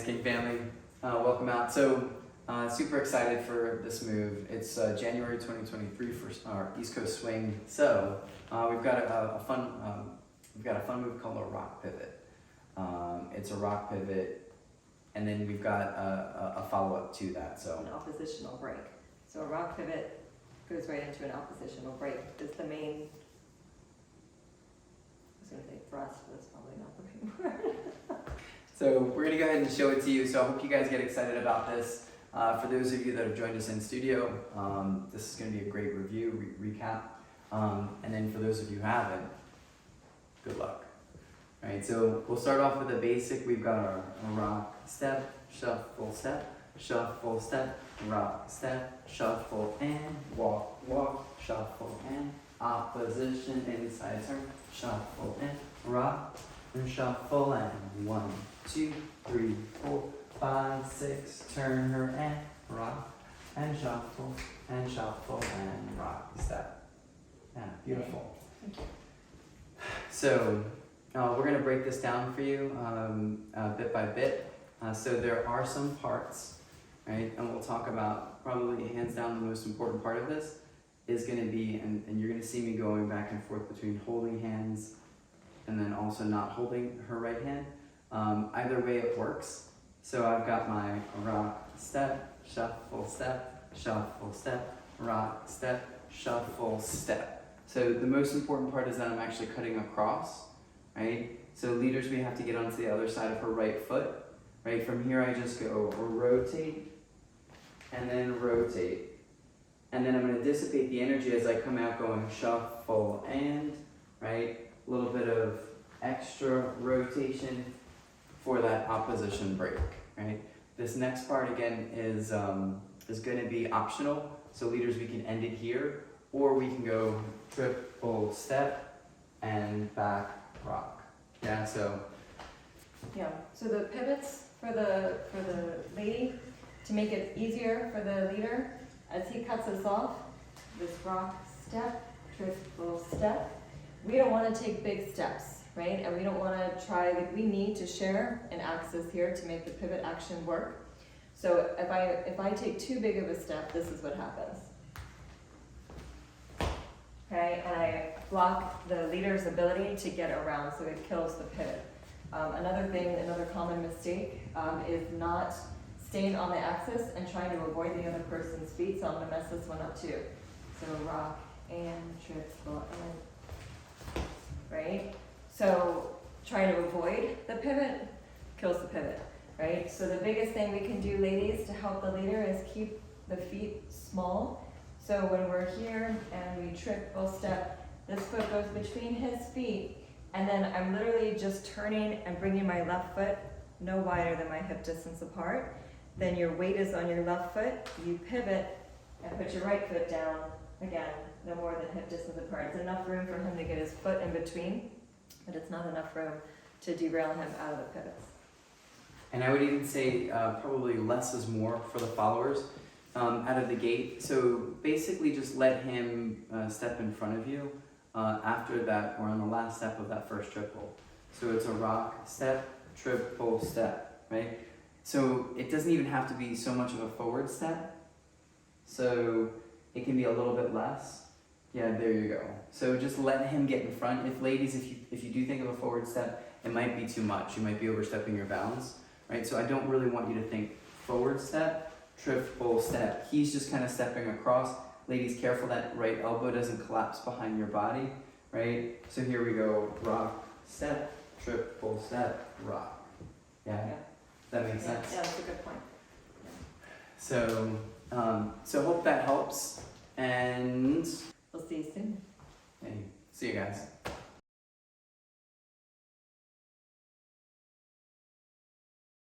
Dance King family, welcome out. So super excited for this move. It's January 2023 for our East Coast swing. So we've got a fun move called a rock pivot. It's a rock pivot, and then we've got a follow up to that. So an oppositional break. So a rock pivot goes right into an oppositional break. Is the main. I was going to say thrust, but that's probably not the right word. So we're going to go ahead and show it to you. So I hope you guys get excited about this. For those of you that have joined us in studio, this is going to be a great review, recap. And then for those of you who haven't, good luck. All right, so we'll start off with a basic. We've got our rock, step, shuffle, step, rock, step, shuffle, and walk, walk, shuffle, and opposition, inside turn, shuffle, and rock, and shuffle, and 1, 2, 3, 4, 5, 6, turn her and rock, and shuffle, and rock, step. Yeah, beautiful. Thank you. So we're going to break this down for you bit by bit. So there are some parts, right? And we'll talk about probably hands down the most important part of this is going to be, and you're going to see me going back and forth between holding hands and then also not holding her right hand. Either way it works. So I've got my rock, step, shuffle, step, rock, step, shuffle, step. So the most important part is that I'm actually cutting across, right? So leaders, we have to get onto the other side of her right foot, right? From here I just go rotate and then rotate. And then I'm going to dissipate the energy as I come out going shuffle and, right? A little bit of extra rotation for that opposition break, right? This next part again is going to be optional. So leaders, we can end it here, or we can go triple step and back rock. Yeah, so. Yeah, so the pivots for the lady, to make it easier for the leader, as he cuts us off, this rock step, triple step, we don't want to take big steps, right? And we don't want to try, we need to share an axis here to make the pivot action work. So if I take too big of a step, this is what happens. Okay, and I block the leader's ability to get around, so it kills the pivot. Another common mistake is not staying on the axis and trying to avoid the other person's feet, so I'm going to mess this one up too. So rock and triple and, right? So trying to avoid the pivot kills the pivot, right? So the biggest thing we can do, ladies, to help the leader is keep the feet small. So when we're here and we triple step, this foot goes between his feet, and then I'm literally just turning and bringing my left foot no wider than my hip distance apart. Then your weight is on your left foot, you pivot and put your right foot down, again, no more than hip distance apart. It's enough room for him to get his foot in between, but it's not enough room to derail him out of the pivots. And I would even say probably less is more for the followers out of the gate. So basically just let him step in front of you after that, or on the last step of that first triple. So it's a rock, step, triple step, right? So it doesn't even have to be so much of a forward step. So it can be a little bit less. Yeah, there you go. So just let him get in front. Ladies, if you do think of a forward step, it might be too much. You might be overstepping your bounds, right? So I don't really want you to think forward step, triple step. He's just kind of stepping across. Ladies, careful that right elbow doesn't collapse behind your body, right? So here we go, rock, step, triple step, rock. Yeah? That makes sense? Yeah, that's a good point. Yeah. So hope that helps, and We'll see you soon. hey, see you guys.